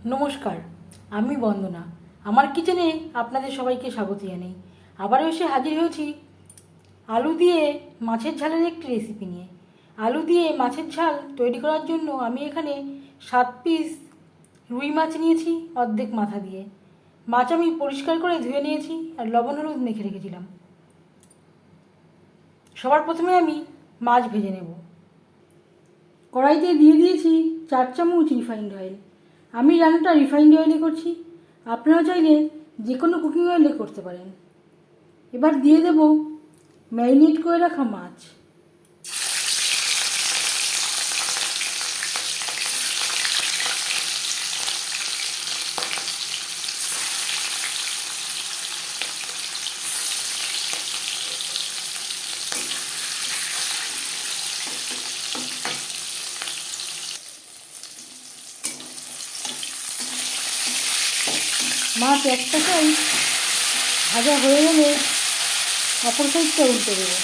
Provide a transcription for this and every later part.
নমস্কার, আমি বন্দনা। আমার কিচেনে আপনাদের সবাইকে স্বাগত জানাই। আবারও এসে হাজির হয়েছি আলু দিয়ে মাছের ঝালের একটি রেসিপি নিয়ে। আলু দিয়ে মাছের ঝাল তৈরি করার জন্য আমি এখানে 7 পিস রুই মাছ নিয়েছি, অর্ধেক মাথা দিয়ে। মাছ আমি পরিষ্কার করে ধুয়ে নিয়েছি আর লবণ হলুদ মেখে রেখেছিলাম। সবার প্রথমে আমি মাছ ভেজে নেব। কড়াইতে দিয়ে দিয়েছি 4 চামচ রিফাইন্ড অয়েল। আমি রান্নাটা রিফাইন্ড অয়েলে করছি, আপনারা চাইলে যে কোনো কুকিং অয়েলে করতে পারেন। এবার দিয়ে দেব ম্যারিনেট করে রাখা মাছ। মাছ একটা সাইড ভাজা হয়ে গেলে অপর সাইডটা উল্টে দেবো।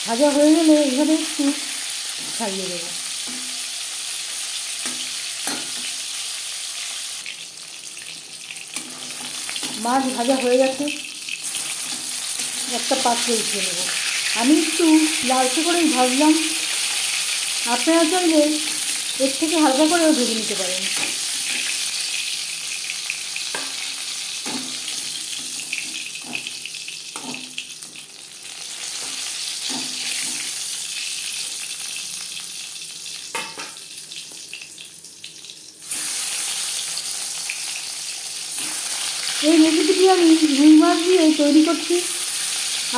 ভাজা হয়ে গেলে এইভাবে একটু ছাড়িয়ে দেবো। মাছ ভাজা হয়ে গেছে, একটা পাত্রে উঠিয়ে নেব। আমি একটু লালচে করেই ভাজলাম, আপনারা চাইলে এর থেকে হালকা করেও ভেজে নিতে পারেন। এই রেসিপিটি আমি রুই মাছ দিয়ে তৈরি করছি।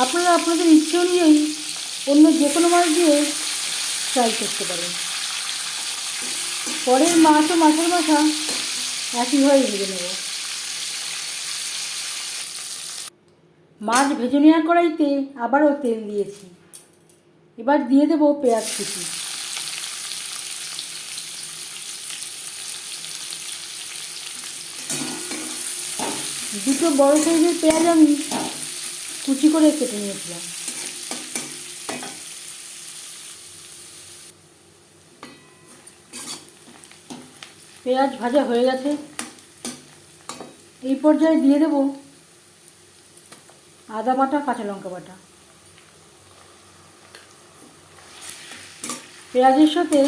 আপনারা আপনাদের ইচ্ছে অনুযায়ী অন্য যে কোনো মাছ দিয়ে ট্রাই করতে পারেন। পরের মাছ ও মাছের মাথা একইভাবে ভেজে নেব। মাছ ভেজে নেওয়ার কড়াইতে আবারও তেল দিয়েছি। এবার দিয়ে দেব পেঁয়াজ কুচি। দুটো বড় সাইজের পেঁয়াজ আমি কুচি করে কেটে নিয়েছিলাম। পেঁয়াজ ভাজা হয়ে গেছে, এই পর্যায়ে দিয়ে দেব আদা বাটা, কাঁচা লঙ্কা বাটা। পেঁয়াজের সাথে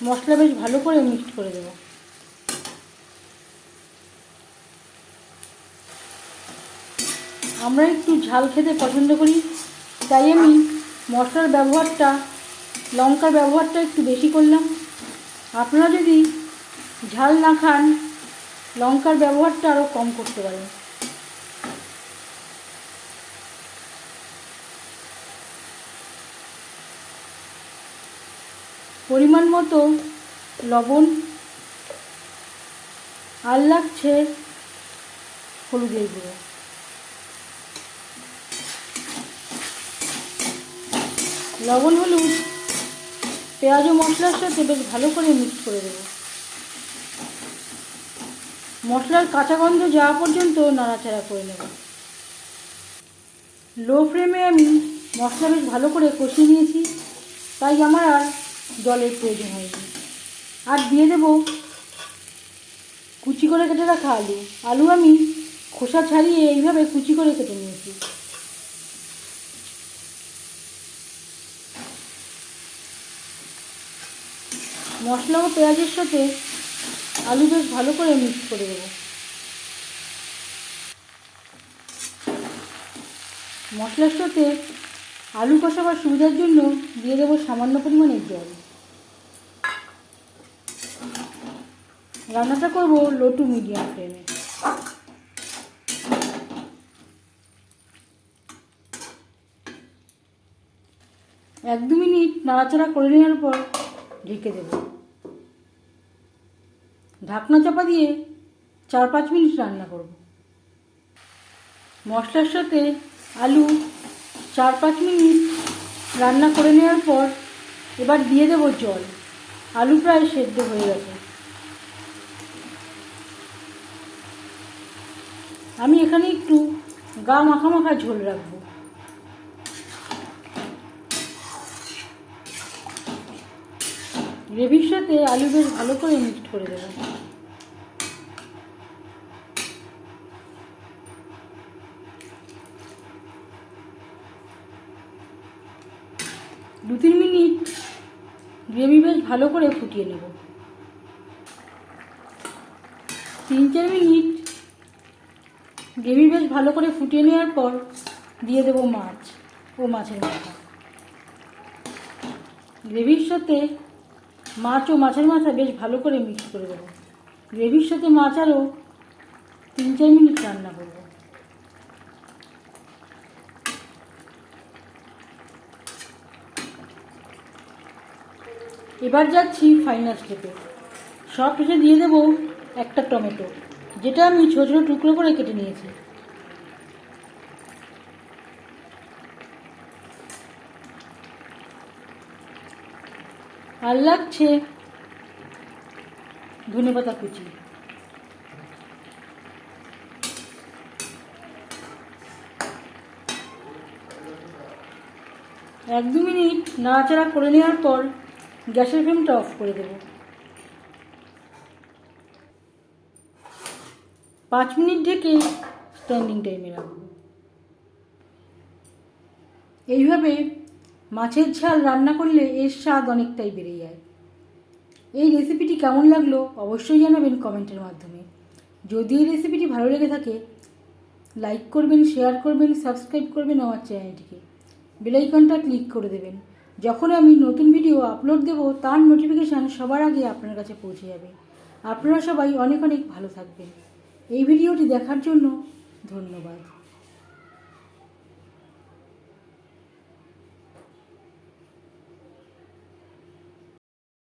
মশলা বেশ ভালো করে মিক্সড করে দেব। আমরা একটু ঝাল খেতে পছন্দ করি, তাই আমি মশলার ব্যবহারটা, লঙ্কার ব্যবহারটা একটু বেশি করলাম। আপনারা যদি ঝাল না খান, লঙ্কার ব্যবহারটা আরও কম করতে পারেন। পরিমাণ মতো লবণ আর লাগছে হলুদের গুঁড়ো। লবণ হলুদ পেঁয়াজ ও মশলার সাথে বেশ ভালো করে মিক্স করে দেব। মশলার কাঁচা গন্ধ যাওয়া পর্যন্ত নাড়াচাড়া করে নেব। লো ফ্লেমে আমি মশলা বেশ ভালো করে কষিয়ে নিয়েছি, তাই আমার আর জলের প্রয়োজন হয়নি। আর দিয়ে দেব কুচি করে কেটে রাখা আলু। আলু আমি খোসা ছাড়িয়ে এইভাবে কুচি করে কেটে নিয়েছি। মশলা ও পেঁয়াজের সাথে আলু বেশ ভালো করে মিক্স করে দেব। মশলার সাথে আলু কষাবার সুবিধার জন্য দিয়ে দেবো সামান্য পরিমাণের জল। রান্নাটা করব লো টু মিডিয়াম ফ্লেমে। এক দু মিনিট নাড়াচাড়া করে নেওয়ার পর ঢেকে দেব। ঢাকনা চাপা দিয়ে 4-5 মিনিট রান্না করব। মশলার সাথে আলু 4-5 মিনিট রান্না করে নেওয়ার পর এবার দিয়ে দেব জল। আলু প্রায় সেদ্ধ হয়ে গেছে। আমি এখানে একটু গা মাখা মাখা ঝোল রাখবো। গ্রেভির সাথে আলু বেশ ভালো করে মিক্সড করে দেবো। দু 3 মিনিট গ্রেভি বেশ ভালো করে ফুটিয়ে নেব। 3-4 মিনিট গ্রেভি বেশ ভালো করে ফুটিয়ে নেওয়ার পর দিয়ে দেবো মাছ ও মাছের মাথা। গ্রেভির সাথে মাছ ও মাছের মাথা বেশ ভালো করে মিক্স করে দেবো। গ্রেভির সাথে মাছ আরও 3-4 মিনিট রান্না করব। এবার যাচ্ছি ফাইনাল স্টেপে। সব শেষে দিয়ে দেবো একটা টমেটো, যেটা আমি ছোটো ছোটো টুকরো করে কেটে নিয়েছি। আর লাগছে ধনেপাতা কুচি। 1-2 মিনিট নাড়াচাড়া করে নেওয়ার পর গ্যাসের ফ্লেমটা অফ করে দেব। 5 মিনিট ঢেকে স্ট্যান্ডিং টাইমে রাখবো। এইভাবে মাছের ঝাল রান্না করলে এর স্বাদ অনেকটাই বেড়ে যায়। এই রেসিপিটি কেমন লাগলো অবশ্যই জানাবেন কমেন্টের মাধ্যমে। যদি এই রেসিপিটি ভালো লেগে থাকে লাইক করবেন, শেয়ার করবেন, সাবস্ক্রাইব করবেন আমার চ্যানেলটিকে। বেল আইকনটা ক্লিক করে দেবেন। যখন আমি নতুন ভিডিও আপলোড দেব তার নোটিফিকেশান সবার আগে আপনার কাছে পৌঁছে যাবে। আপনারা সবাই অনেক অনেক ভালো থাকবেন। এই ভিডিওটি দেখার জন্য ধন্যবাদ।